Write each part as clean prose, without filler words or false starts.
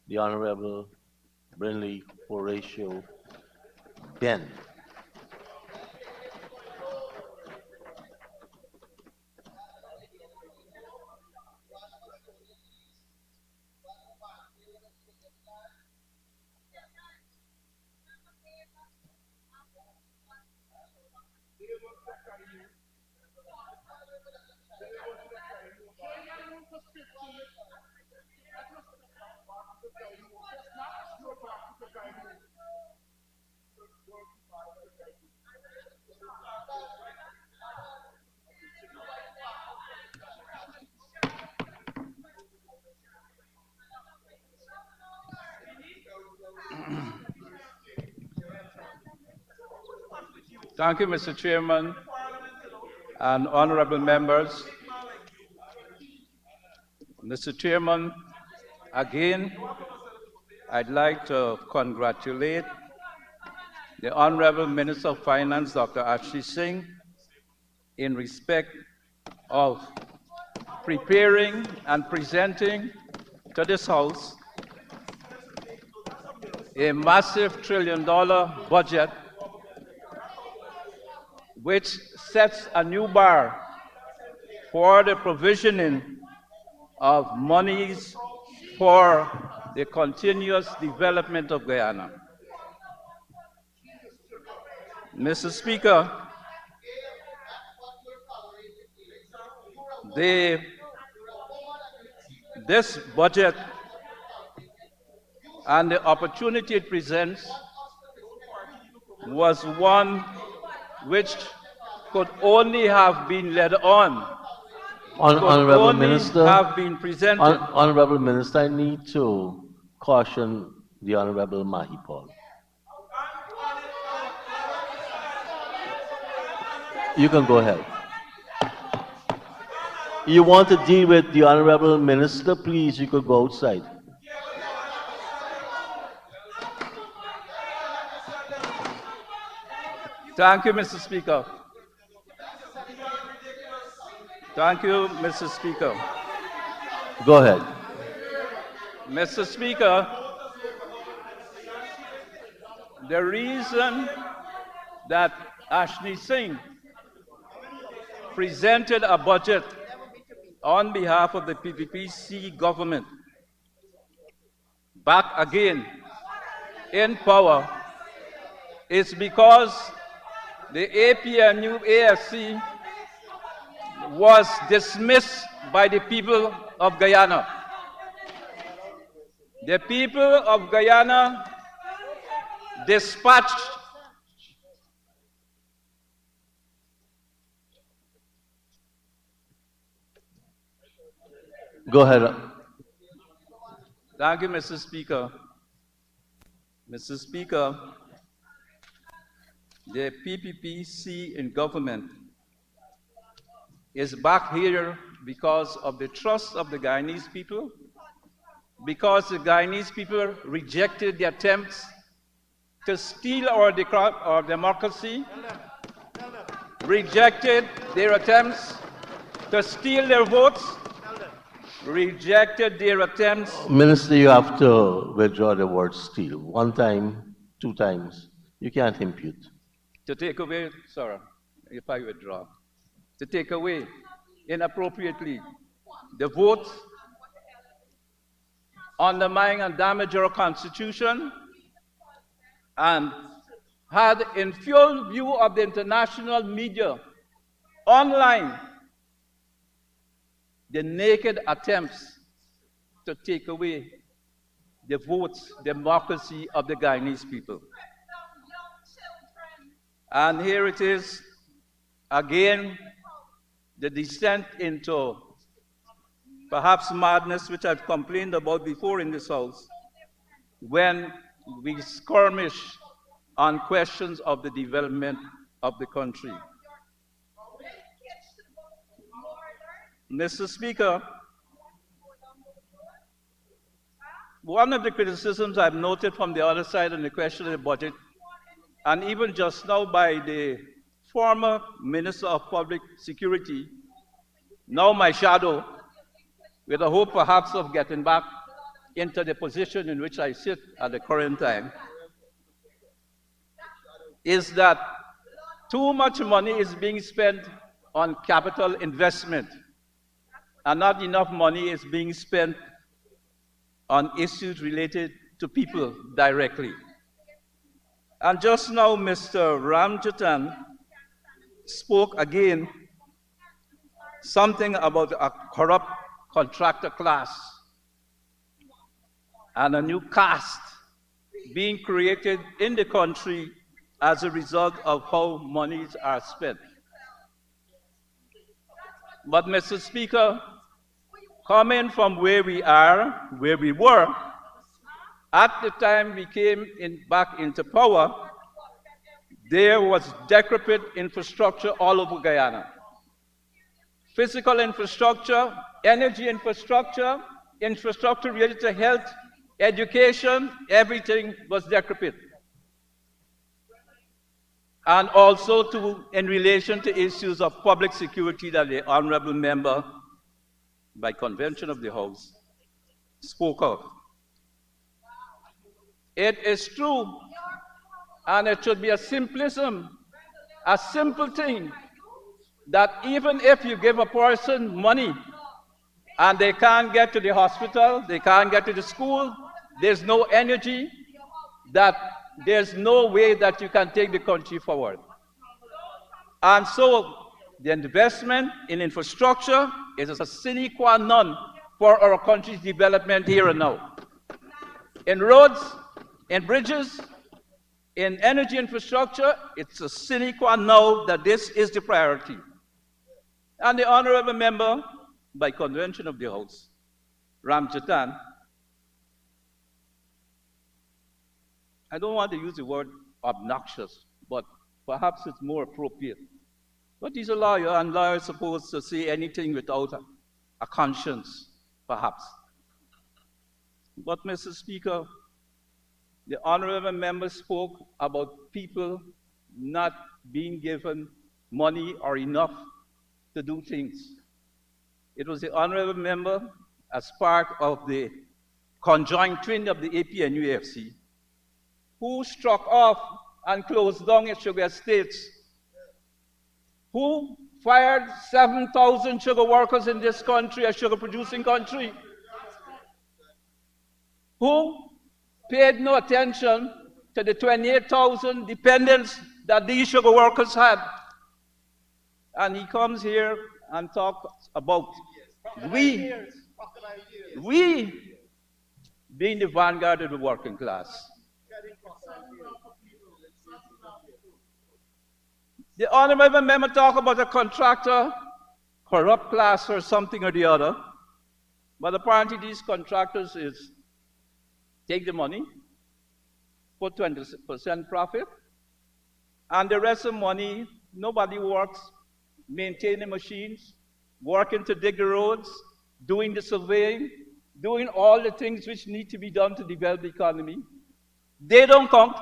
the Honorable Brinley Horatio Benn. Thank you, Mr. Chairman and honorable members. Mr. Chairman, again, I'd like to congratulate the Honorable Minister of Finance, Dr. Ashley Singh, in respect of preparing and presenting to this House a massive trillion-dollar budget which sets a new bar for the provisioning of monies for the continuous development of Guyana. Mr. Speaker, this budget and the opportunity it presents was one which could only have been led on, Honorable Minister, have been presented. Honorable Minister, I need to caution the Honorable Mahipal. You can go ahead. You want to deal with the Honorable Minister, please, you could go outside. Thank you, Mr. Speaker. Thank you, Mr. Speaker. Go ahead. Mr. Speaker, the reason that Ashley Singh presented a budget on behalf of the PPPC government back again in power is because the APNU AFC was dismissed by the people of Guyana. The people of Guyana dispatched Go ahead. Thank you, Mr. Speaker. Mr. Speaker, the PPPC in government is back here because of the trust of the Guyanese people, because the Guyanese people rejected the attempts to steal our democracy, rejected their attempts to steal their votes, rejected their attempts. Minister, you have to withdraw the word steal. One time, two times. You can't impute. To take away, sorry, if I withdraw, to take away inappropriately the votes, undermine and damage our Constitution, and had in full view of the international media online the naked attempts to take away the votes, democracy of the Guyanese people. And here it is, again, the descent into perhaps madness, which I've complained about before in this House, when we skirmish on questions of the development of the country. Mr. Speaker, one of the criticisms I've noted from the other side on the question of the budget, and even just now by the former Minister of Public Security, now my shadow, with a hope perhaps of getting back, into the position in which I sit at the current time is that too much money is being spent on capital investment, and not enough money is being spent on issues related to people directly. And just now, Mr. Ramjatan spoke again something about a corrupt contractor class and a new caste being created in the country as a result of how monies are spent. But, Mr. Speaker, coming from where we are, where we were, at the time we came back into power, there was decrepit infrastructure all over Guyana. Physical infrastructure, energy infrastructure, infrastructure related to health, education, everything was decrepit. And also in relation to issues of public security that the honorable member, by convention of the House, spoke of. It is true, and it should be a simplism, a simple thing, that even if you give a person money and they can't get to the hospital, they can't get to the school, there's no energy, that there's no way that you can take the country forward. And so the investment in infrastructure is a sine qua non for our country's development here and now. In roads, in bridges, in energy infrastructure, it's a sine qua non that this is the priority. And the honorable member, by convention of the House, Ramjatan, I don't want to use the word obnoxious, but perhaps it's more appropriate. But he's a lawyer, and lawyers are supposed to say anything without a conscience, perhaps. But, Mr. Speaker, the honorable member spoke about people not being given money or enough to do things. It was the honorable member, as part of the conjoint twin of the APNUFC, who struck off and closed down its sugar estates, who fired 7,000 sugar workers in this country, a sugar-producing country, who paid no attention to the 28,000 dependents that these sugar workers had. And he comes here and talks about we being the vanguard of the working class. The honorable member talk about a contractor, corrupt class or something or the other, but apparently these contractors is take the money, put 20% profit, and the rest of the money, nobody works, maintaining machines, working to dig the roads, doing the surveying, doing all the things which need to be done to develop the economy. They don't count.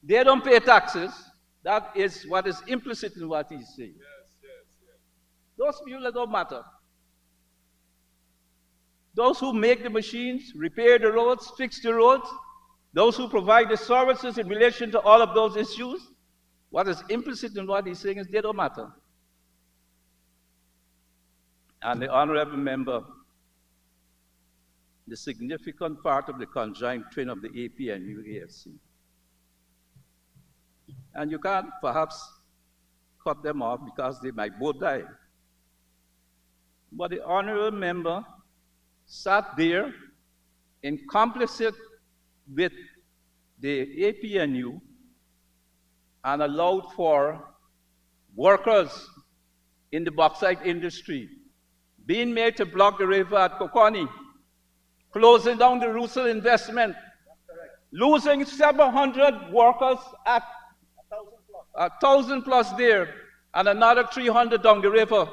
They don't pay taxes. That is what is implicit in what he's saying. Those people that don't matter. Those who make the machines, repair the roads, fix the roads, those who provide the services in relation to all of those issues, what is implicit in what he's saying is they don't matter. And the honorable member, the significant part of the conjoint twin of the AP and UAFC. And you can't perhaps cut them off because they might both die. But the honorable member sat there in complicit with the APNU and allowed for workers in the bauxite industry being made to block the river at Kokoni, closing down the Robeson investment, losing 700 workers at 1,000 plus there, and another 300 down the river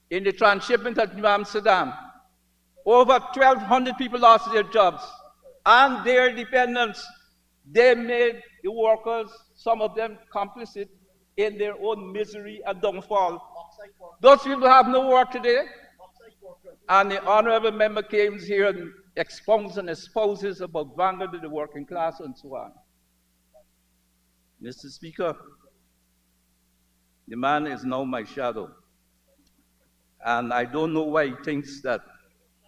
in the transshipment at New Amsterdam. Over 1,200 people lost their jobs and their dependents. They made the workers, some of them complicit in their own misery and downfall. Those people have no work today. And the honorable member came here and expounds and espouses about vanguard of the working class and so on. Mr. Speaker, the man is now my shadow. And I don't know why he thinks that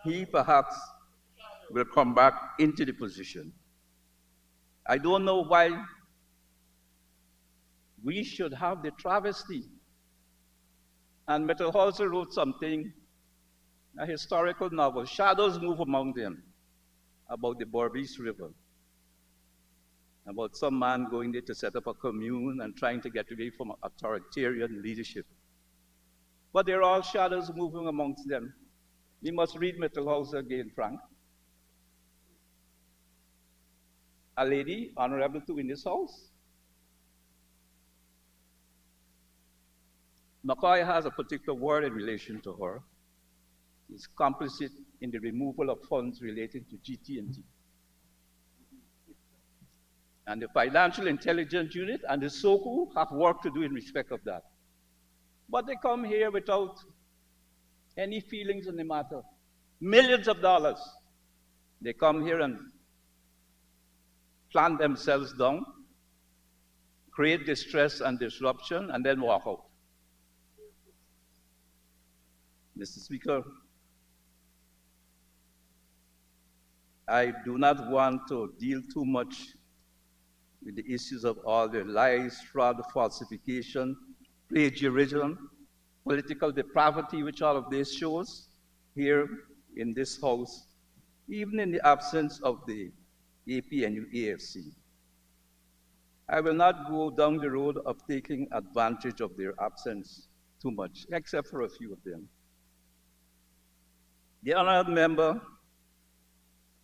he perhaps will come back into the position. I don't know why we should have the travesty. And Mittelholzer wrote something, a historical novel, Shadows Move Among Them, about the Borbis River, about some man going there to set up a commune and trying to get away from authoritarian leadership. But they're all shadows moving amongst them. We must read Mittelholzer again, Frank. A lady, honorable too, in this house. McCoy has a particular word in relation to her. He's complicit in the removal of funds relating to GT&T. And the Financial Intelligence Unit and the SOCO have work to do in respect of that. But they come here without any feelings on the matter. Millions of dollars. They come here and plant themselves down, create distress and disruption, and then walk out. Mr. Speaker, I do not want to deal too much with the issues of all the lies, fraud, falsification, plagiarism, political depravity, which all of this shows here in this house, even in the absence of the APNU AFC. I will not go down the road of taking advantage of their absence too much, except for a few of them. The honored member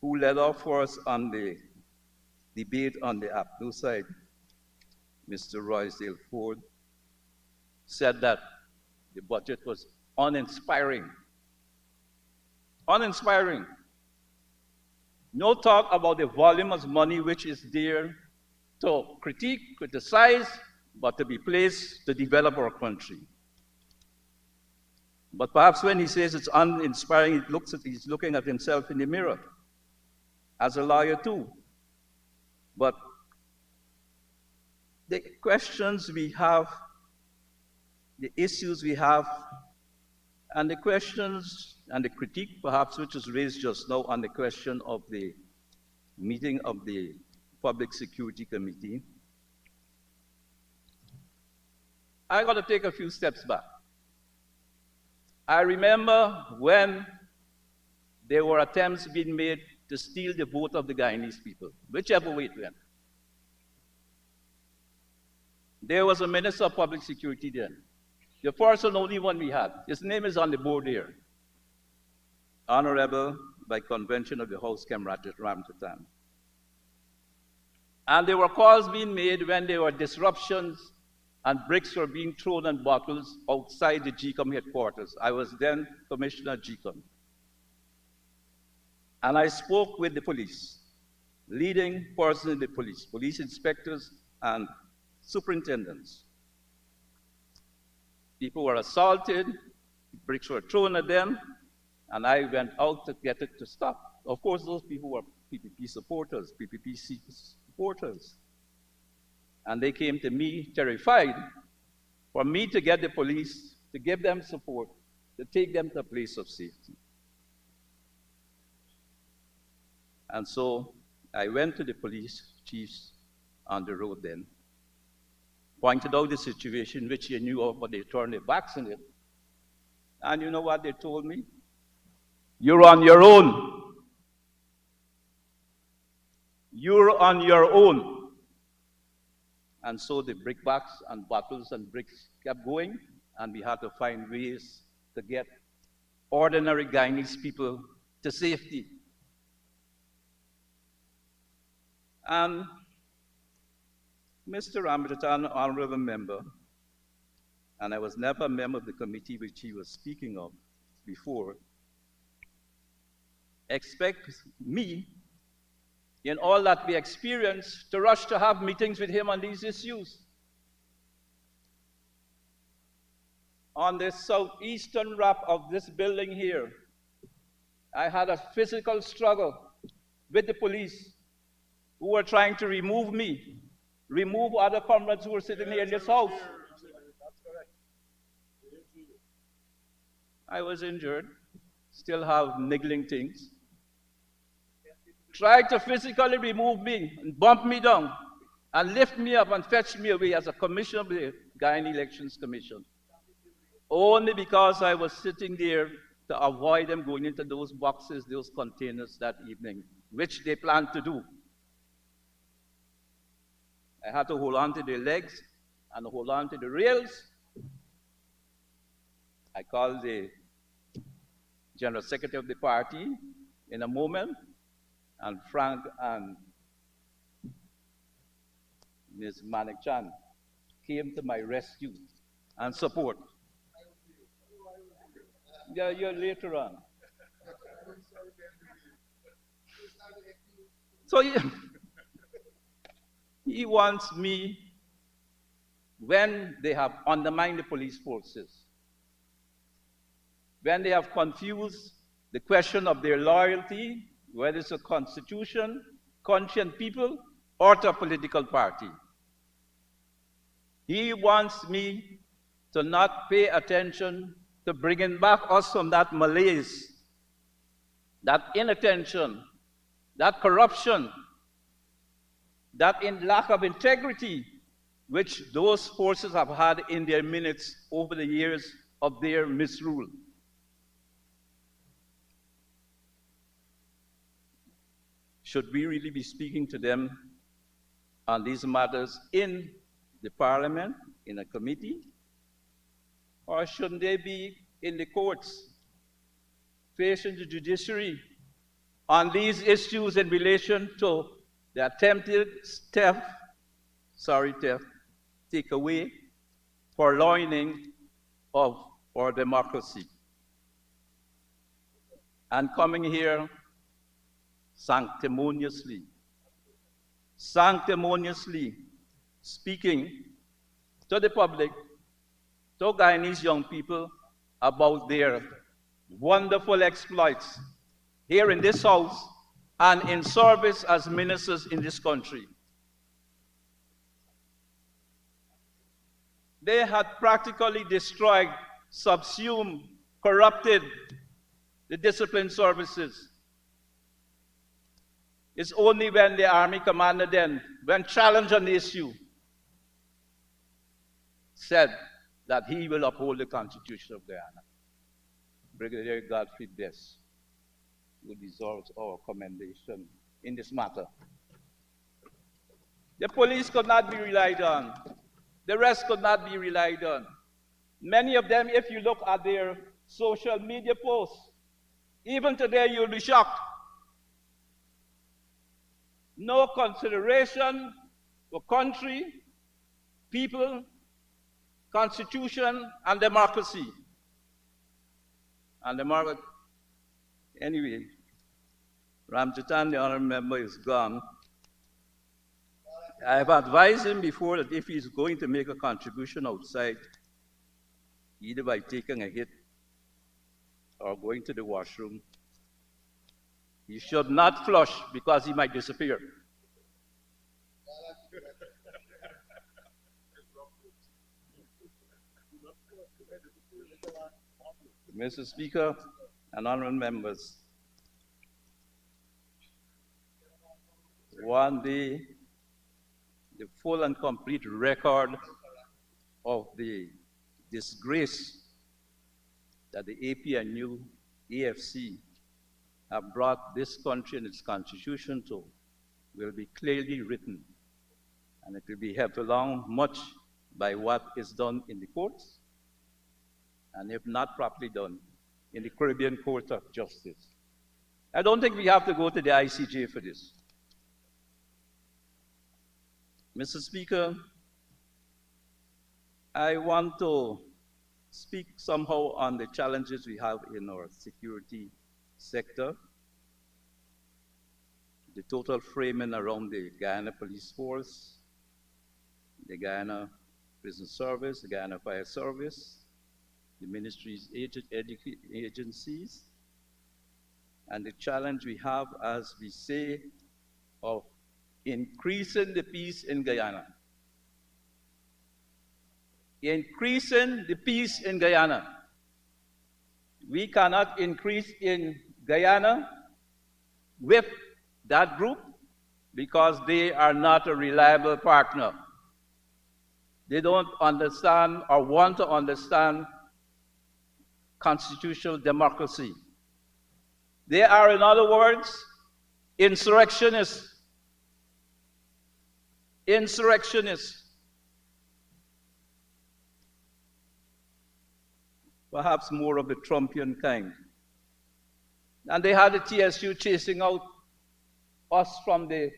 who led off for us on the debate on the APNU side, Mr. Roysdale Ford, said that the budget was uninspiring. Uninspiring. No talk about the volume of money which is there to critique, criticize, but to be placed to develop our country. But perhaps when he says it's uninspiring, he's looking at himself in the mirror as a lawyer too. But the questions we have, the issues we have, and the questions and the critique perhaps which was raised just now on the question of the meeting of the Public Security Committee, I got to take a few steps back. I remember when there were attempts being made to steal the vote of the Guyanese people, whichever way it went. There was a Minister of Public Security then. The first and only one we had. His name is on the board here. Honorable by convention of the House Kemrat Ramtatan. And there were calls being made when there were disruptions and bricks were being thrown and bottles outside the GCOM headquarters. I was then Commissioner GCOM. And I spoke with the police, leading person in the police, police inspectors and superintendents. People were assaulted, bricks were thrown at them, and I went out to get it to stop. Of course, those people were PPP supporters, PPP supporters. And they came to me terrified for me to get the police, to give them support, to take them to a place of safety. And so I went to the police chiefs on the road then, pointed out the situation which they knew of, but they turned their backs on it. And you know what they told me? You're on your own. You're on your own. And so the brickbats and bottles and bricks kept going, and we had to find ways to get ordinary Guyanese people to safety. And Mr. Ramtatan, honorable member, and I was never a member of the committee which he was speaking of before, expect me, in all that we experience, to rush to have meetings with him on these issues. On the southeastern wrap of this building here, I had a physical struggle with the police who were trying to remove me, remove other comrades who were sitting here in this house. I was injured, still have niggling things. Tried to physically remove me and bump me down and lift me up and fetch me away as a commissioner of the Guyana Elections Commission. Only because I was sitting there to avoid them going into those boxes, those containers that evening, which they planned to do. I had to hold on to their legs and hold on to the rails. I called the General Secretary of the party in a moment, and Frank and Ms. Manik Chan came to my rescue and support. Yeah, later on. So he wants me, when they have undermined the police forces, when they have confused the question of their loyalty, whether it's a constitution, conscient people, or to a political party. He wants me to not pay attention to bringing back us from that malaise, that inattention, that corruption, that lack of integrity which those forces have had in their minutes over the years of their misrule. Should we really be speaking to them on these matters in the parliament, in a committee? Or shouldn't they be in the courts, facing the judiciary on these issues in relation to the attempted takeaway, purloining of our democracy? And coming here sanctimoniously speaking to the public, to Guyanese young people about their wonderful exploits here in this house and in service as ministers in this country. They had practically destroyed, subsumed, corrupted the discipline services. It's only when the army commander then, when challenged on the issue, said that he will uphold the Constitution of Guyana. Brigadier Godfrey Bess, who deserves our commendation in this matter. The police could not be relied on. The rest could not be relied on. Many of them, if you look at their social media posts, even today you'll be shocked. No consideration for country, people, constitution, and democracy. And anyway, Ramjitan, the honorable member, is gone. I have advised him before that if he's going to make a contribution outside, either by taking a hit or going to the washroom, he should not flush because he might disappear. Mr. Speaker and honorable members, one day, the full and complete record of the disgrace that the APNU, AFC have brought this country and its constitution to will be clearly written, and it will be helped along much by what is done in the courts, and if not properly done, in the Caribbean Court of Justice. I don't think we have to go to the ICJ for this. Mr. Speaker, I want to speak somehow on the challenges we have in our security sector, the total framing around the Guyana Police Force, the Guyana Prison Service, the Guyana Fire Service, the ministry's agencies, and the challenge we have, as we say, of increasing the peace in Guyana. Increasing the peace in Guyana. We cannot increase in Guyana with that group because they are not a reliable partner. They don't understand or want to understand constitutional democracy. They are, in other words, insurrectionists. Insurrectionists. Perhaps more of the Trumpian kind. And they had the TSU chasing out us from the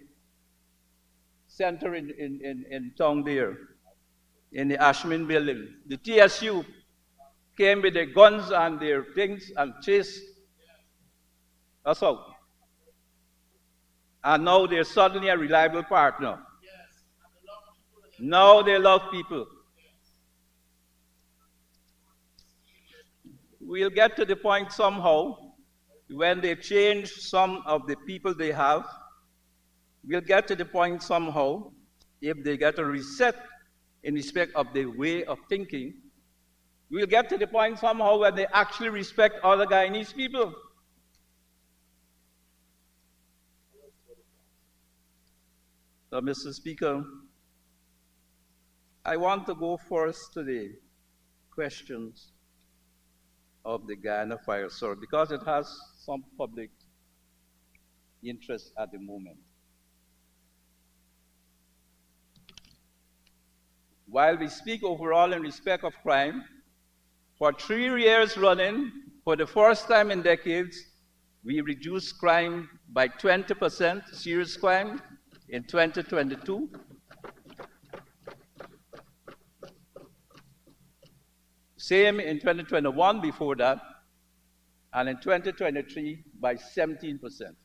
center in town there, in the Ashman building. The TSU came with their guns and their things and chased us out. And now they're suddenly a reliable partner. Now they love people. We'll get to the point somehow when they change some of the people they have. We'll get to the point somehow if they get a reset in respect of their way of thinking. We'll get to the point somehow where they actually respect other Guyanese people. So, Mr. Speaker, I want to go first to the questions of the Guyana Fire Service because it has some public interest at the moment. While we speak overall in respect of crime, for 3 years running, for the first time in decades, we reduced crime by 20%, serious crime, in 2022. Same in 2021 before that, and in 2023 by 17%.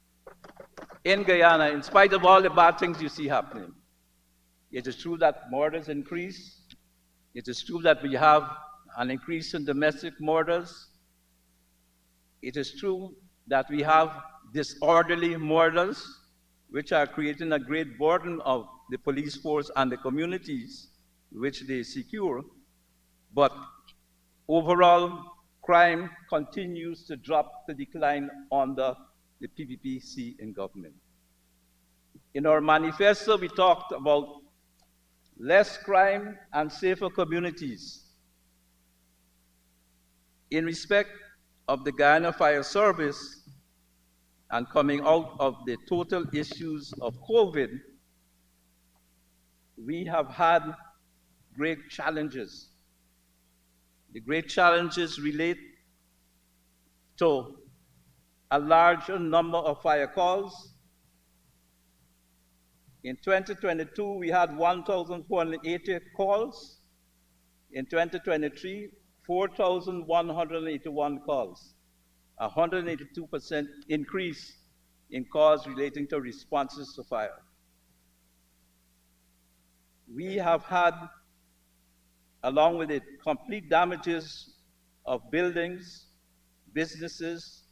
In Guyana, in spite of all the bad things you see happening, it is true that murders increase. It is true that we have an increase in domestic murders. It is true that we have disorderly murders, which are creating a great burden of the police force and the communities which they secure. But overall, crime continues to drop, to decline under the PPPC in government. In our manifesto, we talked about less crime and safer communities. In respect of the Guyana Fire Service and coming out of the total issues of COVID, we have had great challenges. The great challenges relate to a larger number of fire calls. In 2022, we had 1,480 calls. In 2023, 4,181 calls, a 182% increase in calls relating to responses to fire. We have had, along with it, complete damages of buildings, businesses,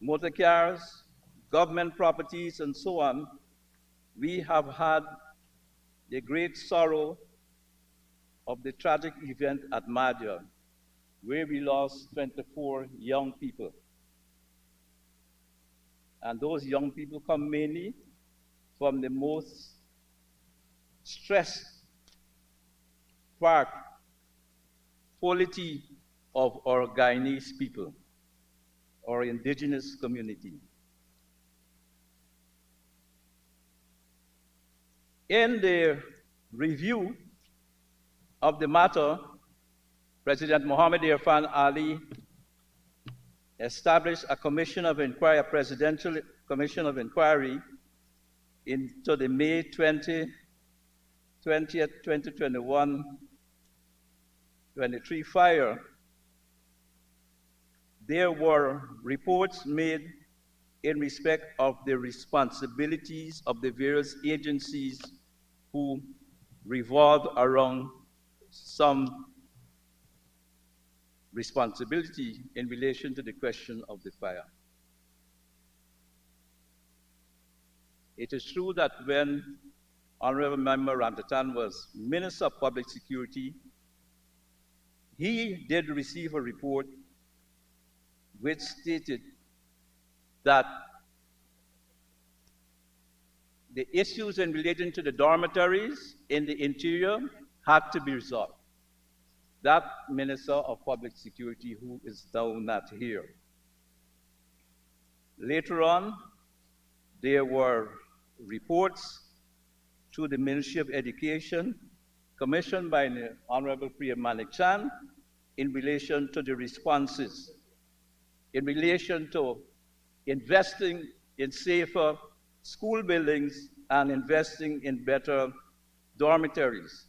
motor cars, government properties, and so on. We have had the great sorrow of the tragic event at Madja, where we lost 24 young people. And those young people come mainly from the most stressed part, quality of our Guyanese people, our indigenous community. In the review of the matter, President Mohammed Irfan Ali established a commission of inquiry, a presidential commission of inquiry into the May 20th, 2021 23 fire. There were reports made in respect of the responsibilities of the various agencies who revolved around some responsibility in relation to the question of the fire. It is true that when Honorable Member Ramtatan was Minister of Public Security, he did receive a report which stated that the issues in relation to the dormitories in the interior had to be resolved. That Minister of Public Security who is now not here. Later on, there were reports to the Ministry of Education commissioned by the Honorable Priya Manik Chan in relation to the responses, in relation to investing in safer school buildings and investing in better dormitories.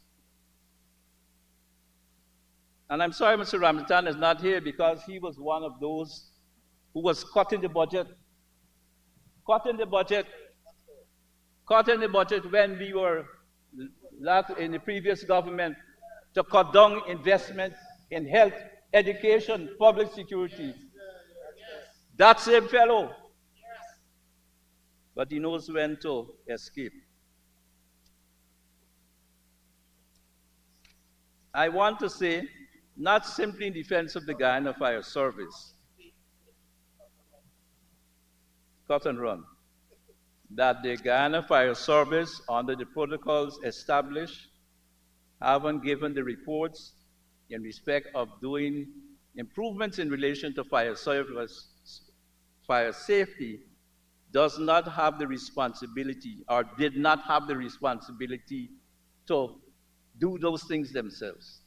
And I'm sorry Mr. Ramatan is not here because he was one of those who was cutting the budget, cutting the budget, cutting the budget when we were in the previous government to cut down investment in health, education, public security. That same fellow, but he knows when to escape. I want to say, not simply in defense of the Guyana Fire Service, cut and run, that the Guyana Fire Service, under the protocols established, haven't given the reports in respect of doing improvements in relation to fire service, fire safety, does not have the responsibility or did not have the responsibility to do those things themselves.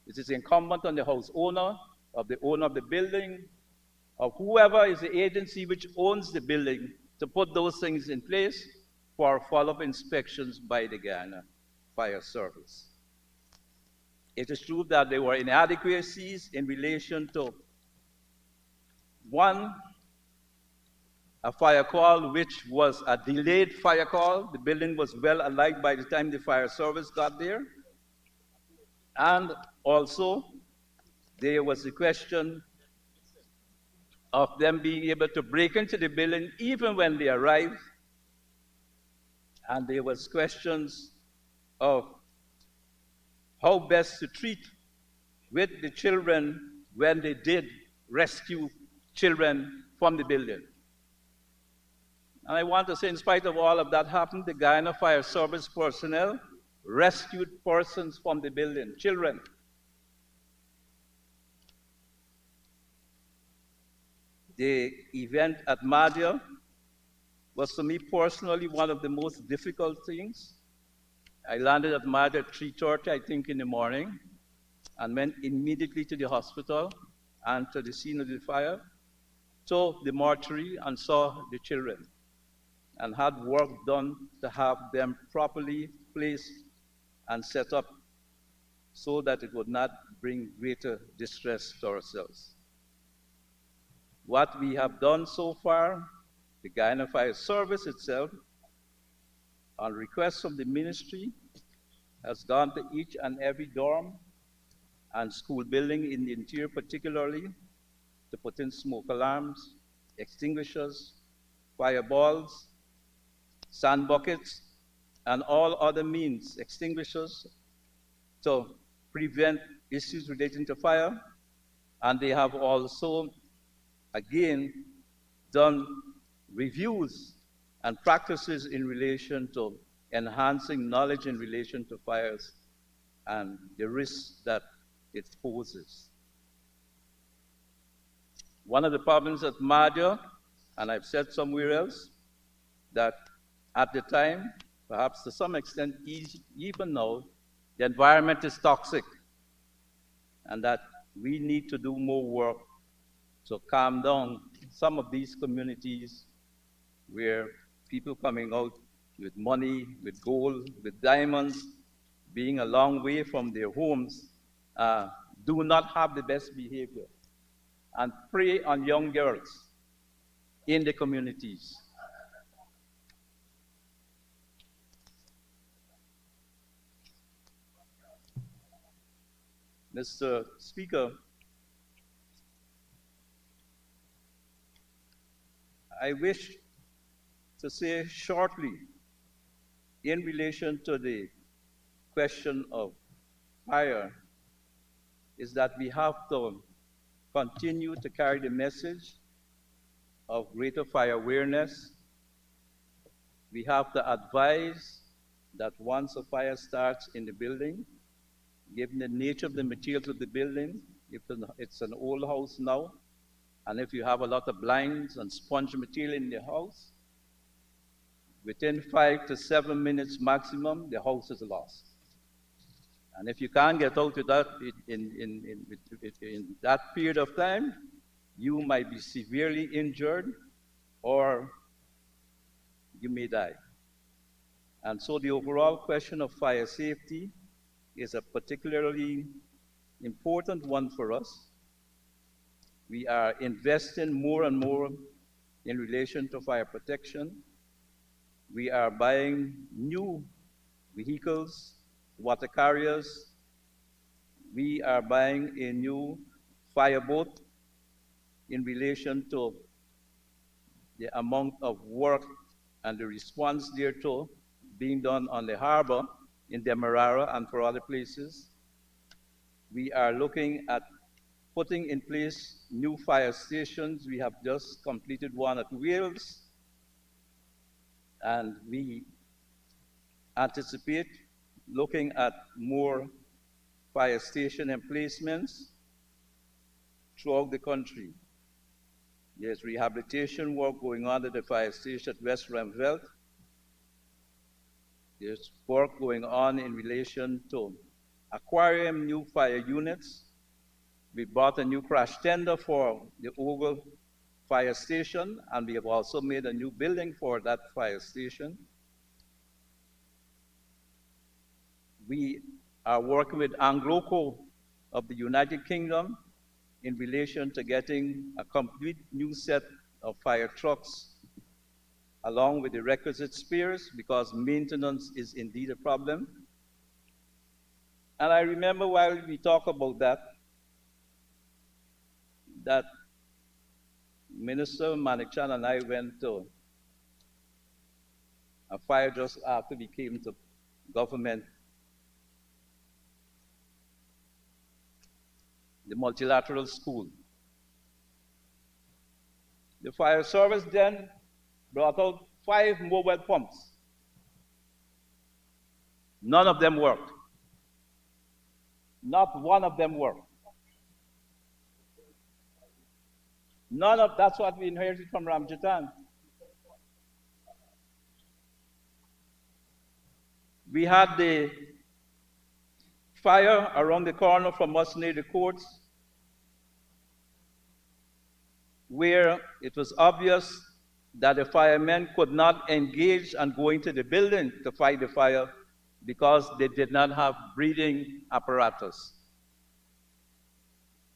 It is incumbent on the house owner, of the owner of the building, of whoever is the agency which owns the building to put those things in place for follow-up inspections by the Guyana Fire Service. It is true that there were inadequacies in relation to, one, a fire call which was a delayed fire call. The building was well alight by the time the fire service got there. And also, there was the question of them being able to break into the building even when they arrived. And there was questions of how best to treat with the children when they did rescue children from the building. And I want to say, in spite of all of that happened, the Guyana Fire Service personnel rescued persons from the building, children. The event at Madhya was, to me personally, one of the most difficult things. I landed at Madhya at 3:30, I think, in the morning, and went immediately to the hospital and to the scene of the fire, to the mortuary, and saw the children, and had work done to have them properly placed and set up so that it would not bring greater distress to ourselves. What we have done so far, the Guyana Fire Service itself, on request from the ministry, has gone to each and every dorm and school building in the interior particularly to put in smoke alarms, extinguishers, fireballs, sand buckets, and all other means, extinguishers, to prevent issues relating to fire. And they have also, again, done reviews and practices in relation to enhancing knowledge in relation to fires and the risks that it poses. One of the problems at Madhya, and I've said somewhere else, that at the time, perhaps to some extent even now, the environment is toxic, and that we need to do more work to calm down some of these communities where people coming out with money, with gold, with diamonds, being a long way from their homes, do not have the best behavior and prey on young girls in the communities. Mr. Speaker, I wish to say shortly in relation to the question of fire is that we have to continue to carry the message of greater fire awareness. We have to advise that once a fire starts in the building, given the nature of the materials of the building, if it's an old house now, and if you have a lot of blinds and sponge material in the house, within 5 to 7 minutes maximum, the house is lost. And if you can't get out of that in that period of time, you might be severely injured or you may die. And so the overall question of fire safety is a particularly important one for us. We are investing more and more in relation to fire protection. We are buying new vehicles, water carriers. We are buying a new fireboat in relation to the amount of work and the response thereto being done on the harbor in Demerara and for other places. We are looking at putting in place new fire stations. We have just completed one at Wales, and we anticipate looking at more fire station emplacements throughout the country. There's rehabilitation work going on at the fire station at West Ramveld. There's work going on in relation to acquiring new fire units. We bought a new crash tender for the Ogle fire station, and we have also made a new building for that fire station. We are working with Angloco of the United Kingdom in relation to getting a complete new set of fire trucks along with the requisite spares because maintenance is indeed a problem. And I remember while we talk about that Minister Manichan and I went to a fire just after we came to government, the multilateral school. The fire service then brought out 5 mobile pumps. None of them worked. Not one of them worked. That's what we inherited from Ramjatan. We had the fire around the corner from us near the courts, where it was obvious that the firemen could not engage and go into the building to fight the fire because they did not have breathing apparatus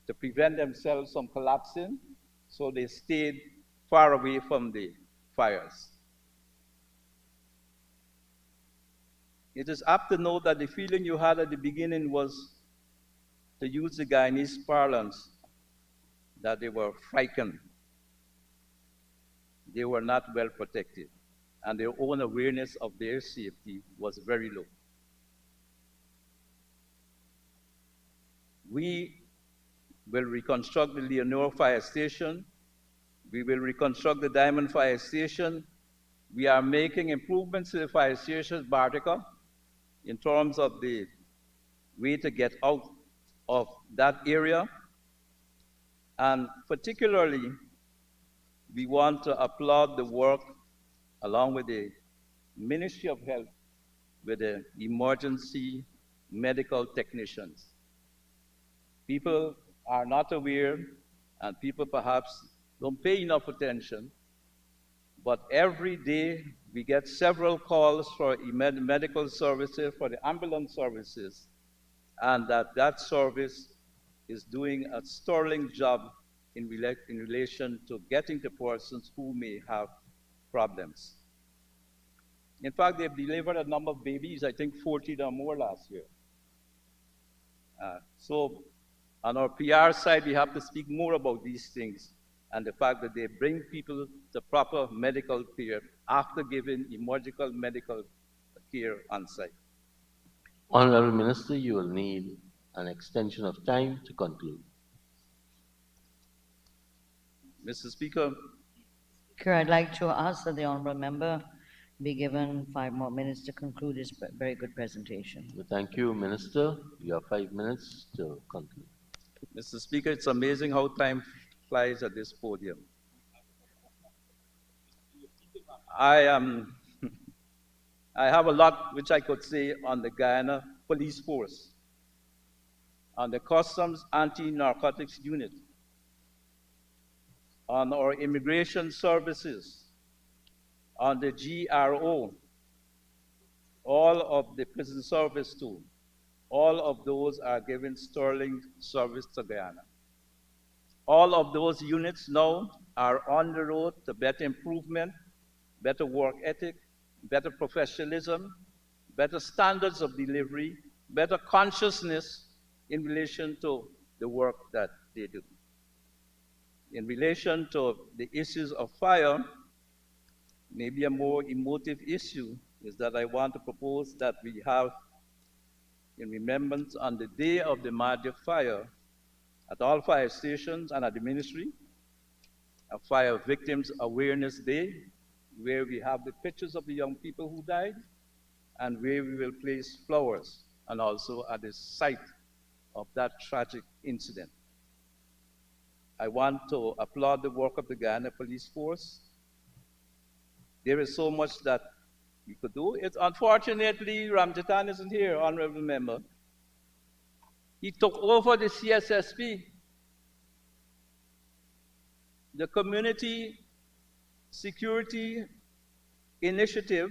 to prevent themselves from collapsing, so they stayed far away from the fires. It is apt to note that the feeling you had at the beginning was, to use the Guyanese parlance, that they were frightened. They were not well protected, and their own awareness of their safety was very low. We will reconstruct the Leonora Fire Station. We will reconstruct the Diamond Fire Station. We are making improvements to the fire station at Bartica in terms of the way to get out of that area. And particularly, we want to applaud the work along with the Ministry of Health with the emergency medical technicians. People are not aware, and people perhaps don't pay enough attention, but every day we get several calls for medical services, for the ambulance services, and that service is doing a sterling job in relation to getting to persons who may have problems. In fact, they've delivered a number of babies, I think 14 or more last year. So on our PR side, we have to speak more about these things and the fact that they bring people to proper medical care after giving emergency medical care on site. Honorable Minister, you will need an extension of time to conclude. Mr. Speaker, Chair, I'd like to ask that the honourable member be given 5 more minutes to conclude his very good presentation. Thank you, Minister. You have 5 minutes to conclude. Mr. Speaker, it's amazing how time flies at this podium. I am I have a lot which I could say on the Guyana Police Force, on the Customs Anti-Narcotics Unit, on our immigration services, on the GRO, all of the prison service too. All of those are giving sterling service to Guyana. All of those units now are on the road to better improvement, better work ethic, better professionalism, better standards of delivery, better consciousness in relation to the work that they do. In relation to the issues of fire, maybe a more emotive issue is that I want to propose that we have, in remembrance on the day of the Madja fire, at all fire stations and at the ministry, a Fire Victims Awareness Day, where we have the pictures of the young people who died, and where we will place flowers, and also at the site of that tragic incident. I want to applaud the work of the Guyana Police Force. There is so much that we could do. It's unfortunately, Ramjatan isn't here, honorable member. He took over the CSSP. The Community Security Initiative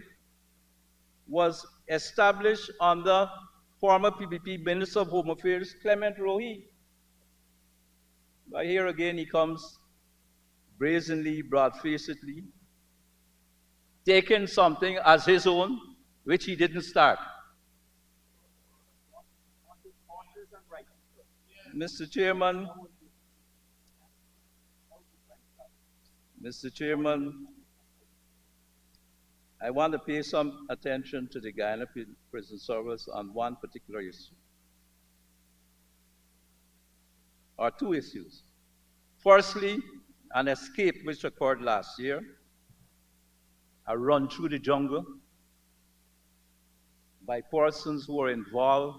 was established under former PPP Minister of Home Affairs, Clement Rohi. But here again he comes brazenly, broad-facedly, taking something as his own, which he didn't start. Mr. Chairman, Mr. Chairman, I want to pay some attention to the Guyana Prison Service on one particular issue, or two issues. Firstly, an escape which occurred last year, a run through the jungle by persons who were involved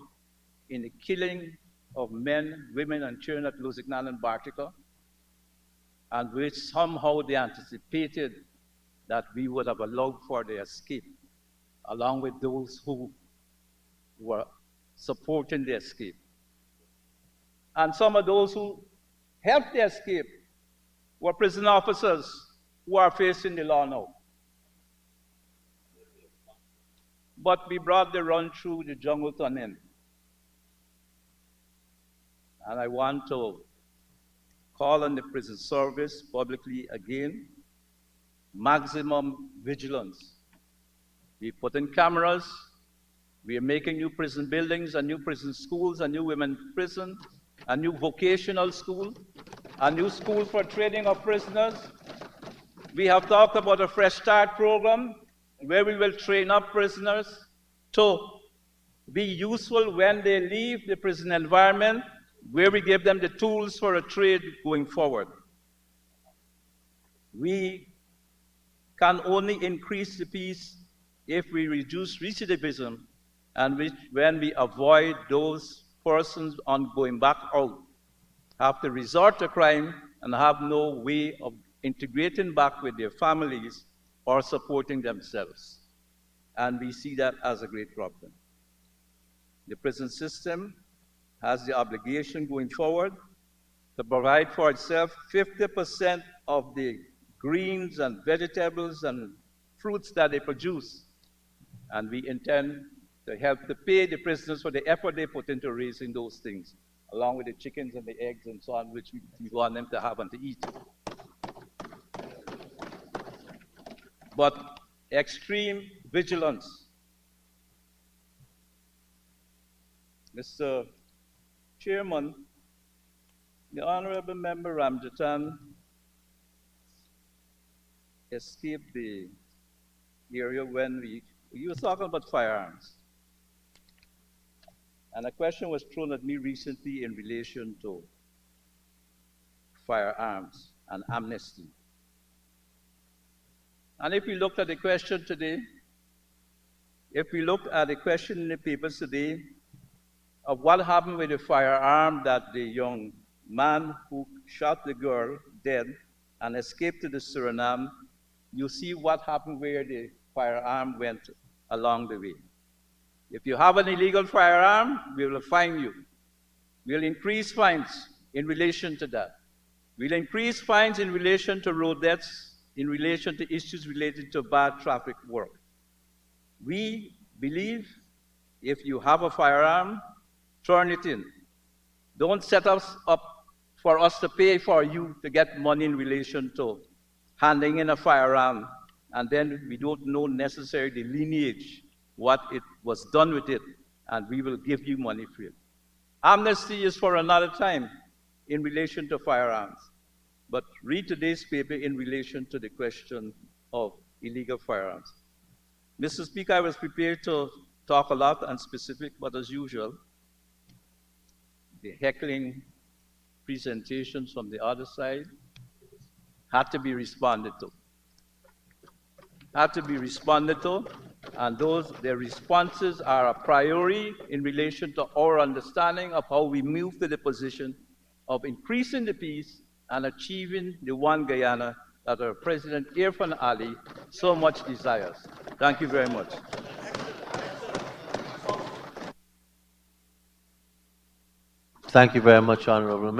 in the killing of men, women, and children at Lusignan and Bartica, and which somehow they anticipated that we would have allowed for the escape, along with those who were supporting the escape. And some of those who helped the escape were prison officers who are facing the law now. But we brought the run through the jungle to an end. And I want to call on the prison service publicly again, maximum vigilance. We put in cameras, we are making new prison buildings, and new prison schools, a new women's prison, a new vocational school, a new school for training of prisoners. We have talked about a Fresh Start program where we will train up prisoners to be useful when they leave the prison environment, where we give them the tools for a trade going forward. We can only increase the peace if we reduce recidivism and when we avoid those persons on going back out, have to resort to crime and have no way of integrating back with their families or supporting themselves. And we see that as a great problem. The prison system has the obligation going forward to provide for itself 50% of the greens and vegetables and fruits that they produce. And we intend to help to pay the prisoners for the effort they put into raising those things, along with the chickens and the eggs and so on, which we want them to have and to eat. But extreme vigilance. Mr. Chairman, the Honorable Member Ramjatan escaped the area when we were talking about firearms. And a question was thrown at me recently in relation to firearms and amnesty. And if we look at the question today, if we look at the question in the papers today of what happened with the firearm that the young man who shot the girl dead and escaped to the Suriname, you see what happened where the firearm went along the way. If you have an illegal firearm, we will fine you. We'll increase fines in relation to that. We'll increase fines in relation to road deaths, in relation to issues related to bad traffic work. We believe if you have a firearm, turn it in. Don't set us up for us to pay for you to get money in relation to handing in a firearm, and then we don't know necessarily the lineage, what it was done with it, and we will give you money for it. Amnesty is for another time in relation to firearms. But read today's paper in relation to the question of illegal firearms. Mr. Speaker, I was prepared to talk a lot and specific, but as usual, the heckling presentations from the other side had to be responded to. Had to be responded to, and their responses are a priority in relation to our understanding of how we move to the position of increasing the peace and achieving the one Guyana that our President Irfan Ali so much desires. Thank you very much. Thank you very much, Honorable